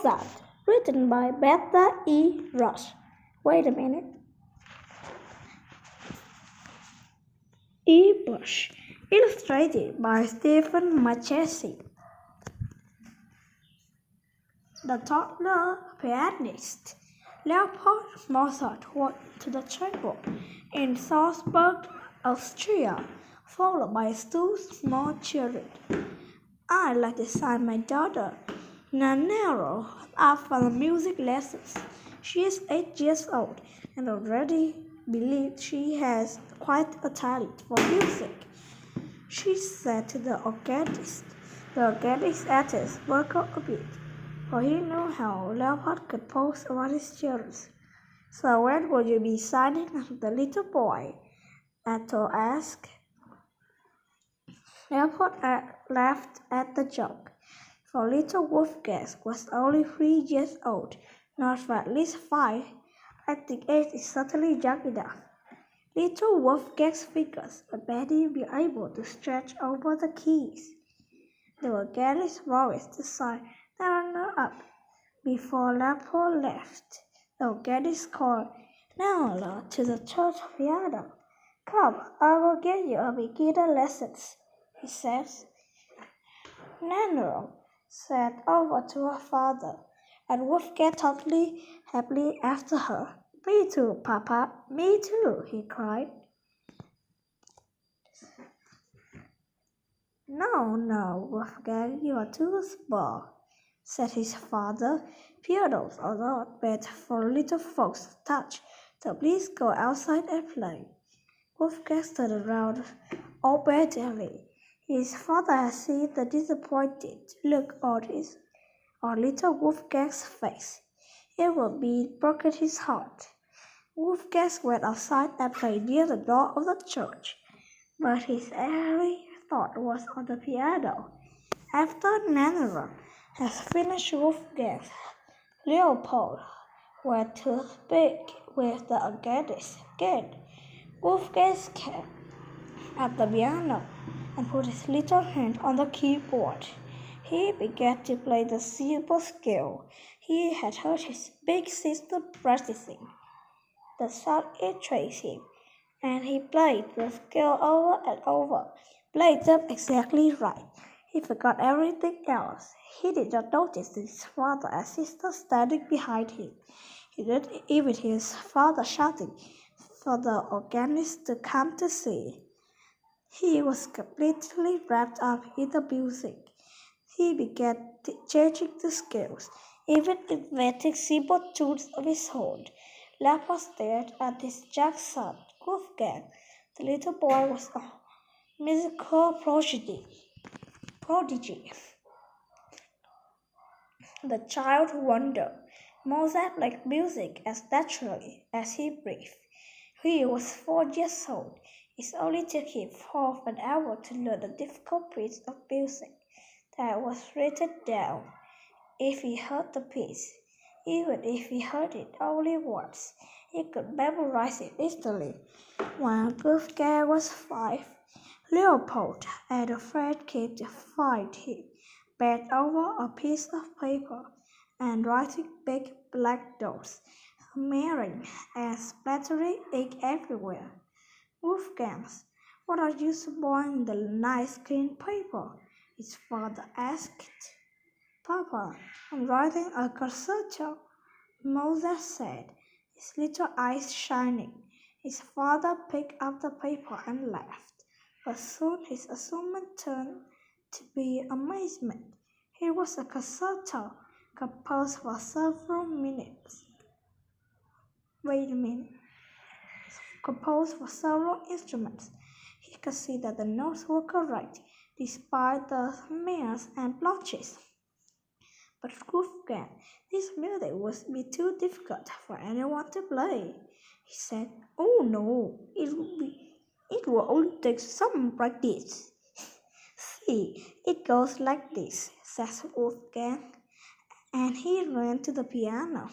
Mozart, written by Beta E. Rush. Wait a minute. E. Bush, illustrated by Stephen Machesi. The toddler pianist Leopold Mozart walked to the chapel in Salzburg, Austria, followed by two small children. "I'd like to sign my daughter, Nanero, up for the music lessons. She is 8 years old and already believes she has quite a talent for music," she said to the organist. The organist at his worker a bit, for he knew how Leopold could pose around his children. "So when will you be signing the little boy?" Otto asked. Leopold laughed at the joke, for little Wolfgang was only 3 years old, not for at least 5. "I think 8 is certainly young enough." Little Wolfgang's fingers would barely be able to stretch over the keys. The organist promised to sign Nana up before Leopold left. The organist called Nana to the church piano. "Come, I will give you a beginner lessons," he said. Nana sat over to her father, and Wolfgang totally happily after her. "Me too, Papa, me too," he cried. No, Wolfgang, you are too small," said his father. "Pianos are not meant for little folks to touch, so please go outside and play." Wolfgang stood around obediently. His father had seen the disappointed look on little Wolfgang's face. It would be broken his heart. Wolfgang went outside and played near the door of the church, but his every thought was on the piano. After Nannerl had finished Wolfgang, Leopold went to speak with the organist again. Wolfgang came at the piano and put his little hand on the keyboard. He began to play the simple scale he had heard his big sister practicing. The sound intrigued him, and he played the scale over and over, played them exactly right. He forgot everything else. He did not notice his father and sister standing behind him. He didn't even hear his father shouting for the organist to come to see. He was completely wrapped up in the music. He began changing the scales, even inventing simple tunes of his own. Leopold stared at his young son, Wolfgang. The little boy was a musical prodigy. The child wondered. Mozart liked music as naturally as he breathed. He was 4 years old. It only took him half an hour to learn a difficult piece of music that was written down. If he heard the piece, even if he heard it only once, he could memorize it instantly. When Wolfgang was 5, Leopold and a friend came to find him, bent over a piece of paper and writing big black dots, smearing and splattering ink everywhere. "Wolfgang, what are you spoiling the nice clean paper?" his father asked. "Papa, I'm writing a concerto," Moses said, his little eyes shining. His father picked up the paper and laughed, but soon his astonishment turned to be amazement. It was a concerto composed for several minutes. Wait a minute. Composed for several instruments. He could see that the notes were correct, despite the smears and blotches. "But Wolfgang, this music would be too difficult for anyone to play," he said. "Oh no, it will only take some practice." "See, it goes like this," said Wolfgang, and he ran to the piano.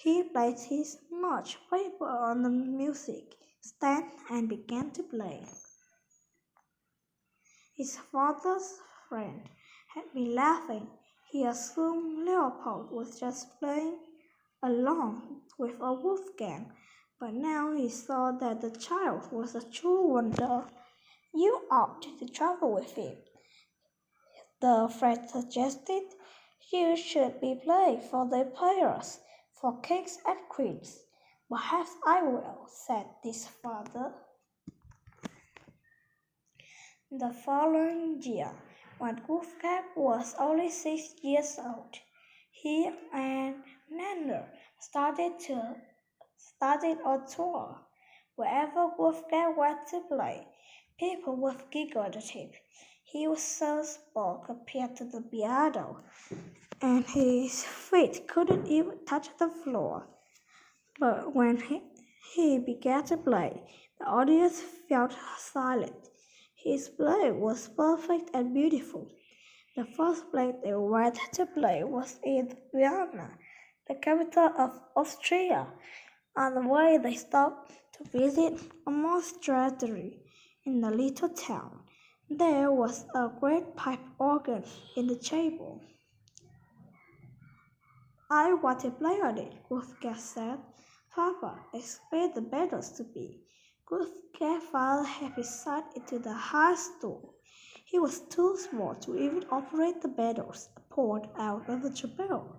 He placed his smudged paper on the music stand and began to play. His father's friend had been laughing. He assumed Leopold was just playing along with a Wolfgang, but now he saw that the child was a true wonder. You ought to travel with him, the friend suggested. You should be playing for the players, for kings and queens. Perhaps I will, said his father. The following year, when Wolfgang was only 6 years old, he and Nanner started on tour. Wherever Wolfgang went to play, people would giggle at him. He was so small compared to the piano, and his feet couldn't even touch the floor. But when he began to play, the audience felt silent. His playing was perfect and beautiful. The first place they went to play was in Vienna, the capital of Austria. On the way, they stopped to visit a monastery in the little town. There was a great pipe organ in the chapel. I want to play on it, Wolfgang said. Papa, expect the bells to be. Wolfgang fell heavy side into the high stool. He was too small to even operate the bells poured out of the chapel.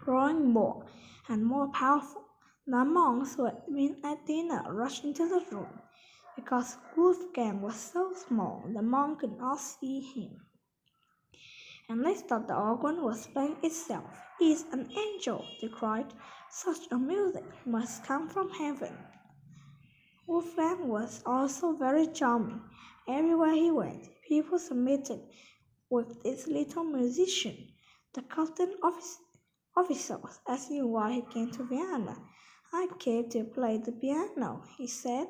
Growing more and more powerful, the monks who had been at dinner rushed into the room. Because Wolfgang was so small, the monk could not see him. And they thought the organ was playing itself. It's an angel, they cried. Such a music must come from heaven. Wolfgang was also very charming. Everywhere he went, people submitted with this little musician. The captain officers asked him why he came to Vienna. I came to play the piano, he said.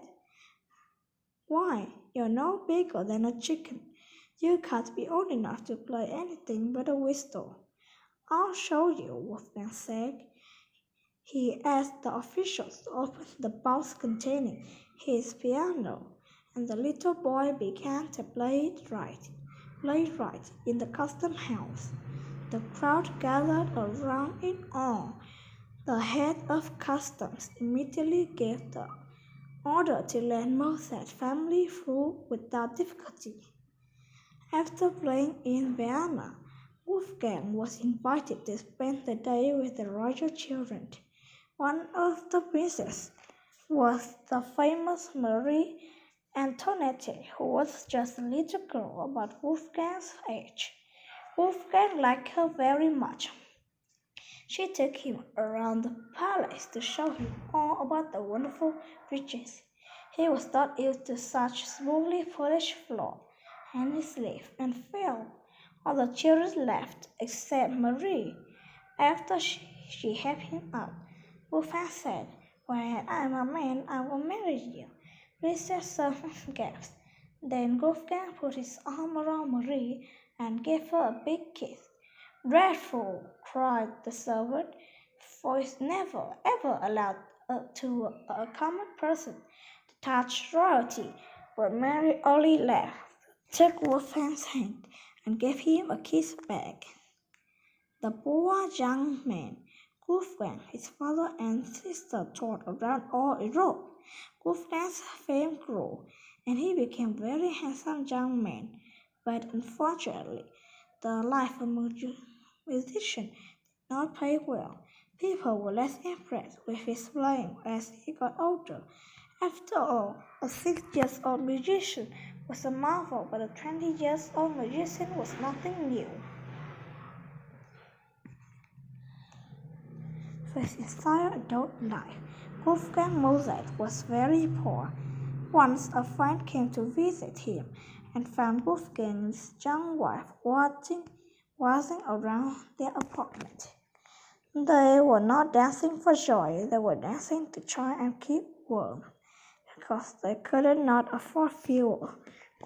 Why, you're no bigger than a chicken. You can't be old enough to play anything but a whistle. I'll show you, Wolfgang said. He asked the officials to open the box containing his piano, and the little boy began to play right in the custom house. The crowd gathered around in awe. The head of customs immediately gave the order to let Mozart's family through without difficulty. After playing in Vienna, Wolfgang was invited to spend the day with the royal children. One of the princes was the famous Marie Antoinette, who was just a little girl about Wolfgang's age. Wolfgang liked her very much. She took him around the palace to show him all about the wonderful riches. He was not used to such smoothly polished floor, and he slipped and fell. All the children laughed except Marie. After she helped him up, Wolfgang said, when I'm a man, I will marry you. Princess Sophie gasped. Then Wolfgang put his arm around Marie and gave her a big kiss. Dreadful, cried the servant, for it's never ever allowed to a common person to touch royalty. But Mary only laughed, took Wolfgang's hand, and gave him a kiss back. The poor young man, Wolfgang, his father and sister toured around all Europe. Wolfgang's fame grew, and he became a very handsome young man. But unfortunately, the life of a musician did not pay well. People were less impressed with his playing as he got older. After all, a 6-year-old musician was a marvel, but a 20-year-old musician was nothing new. For his entire adult life, Wolfgang Mozart was very poor. Once a friend came to visit him and found Wolfgang's young wife waltzing around their apartment. They were not dancing for joy, they were dancing to try and keep warm, because they could not afford fuel.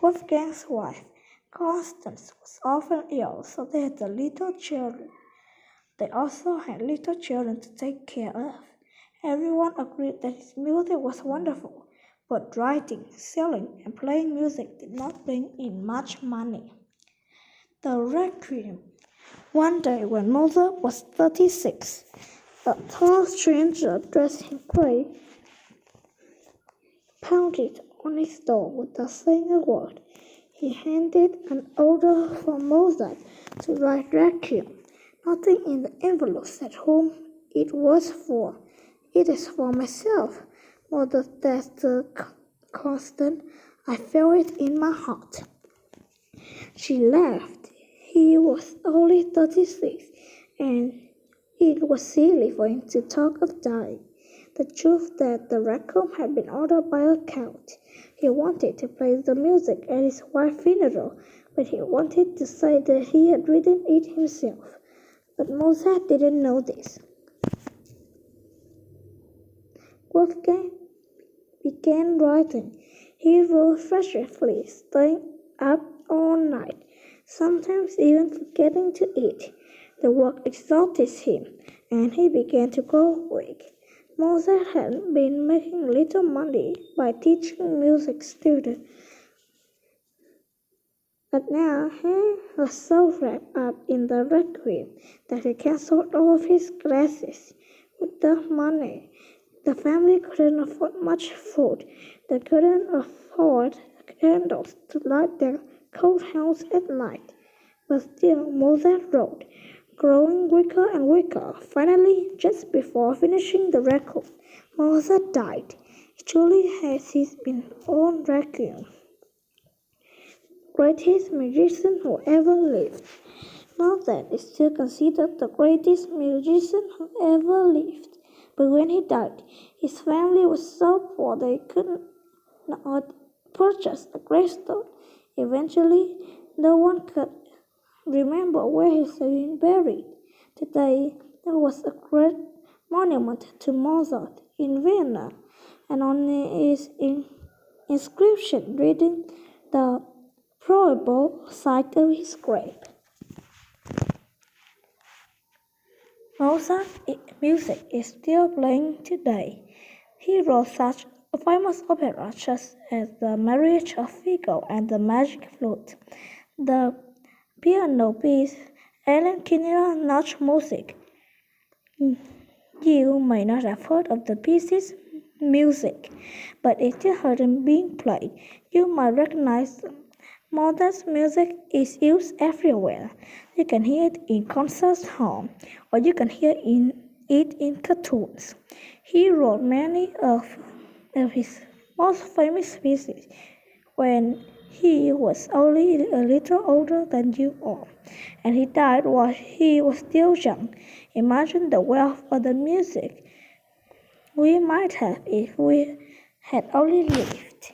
Wolfgang's wife, Constance, was often ill, so they had the little children. They also had little children to take care of. Everyone agreed that his music was wonderful, but writing, selling, and playing music did not bring in much money. The Requiem One day when Mozart was 36, a tall stranger dressed in grey pounded on his door without saying a word. He handed an order for Mozart to write Requiem. Nothing in the envelope said whom it was for. It is for myself, Mozart said the constant. I felt it in my heart. She laughed. He was only 36, and it was silly for him to talk of dying. The truth that the requiem had been ordered by a count. He wanted to play the music at his wife's funeral, but he wanted to say that he had written it himself. But Mozart didn't know this. Wolfgang began writing. He wrote frustratedly, staying up all night, sometimes even forgetting to eat. The work exhausted him, and he began to grow weak. Mozart had been making little money by teaching music students, but now he was so wrapped up in the requiem that he canceled all of his classes. With the money, the family couldn't afford much food. They couldn't afford candles to light their cold house at night. But still, Mozart wrote, growing weaker and weaker. Finally, just before finishing the requiem, Mozart died. Truly has he been on requiem. Greatest musician who ever lived. Mozart is still considered the greatest musician who ever lived. But when he died, his family was so poor they could not purchase a gravestone. Eventually, no one could remember where he had been buried. Today, there was a great monument to Mozart in Vienna, and on it is an inscription reading the probable site of his grave. Mozart's music is still playing today. He wrote such famous operas such as The Marriage of Figaro and The Magic Flute. The piano piece Ellen Kinnear Nacht Musik. You may not have heard of the piece's music, but if you heard it being played, you might recognize them. Mozart's music is used everywhere. You can hear it in concerts home, or you can hear it in cartoons. He wrote many of his most famous pieces when he was only a little older than you are, and he died while he was still young. Imagine the wealth of the music we might have if we had only lived.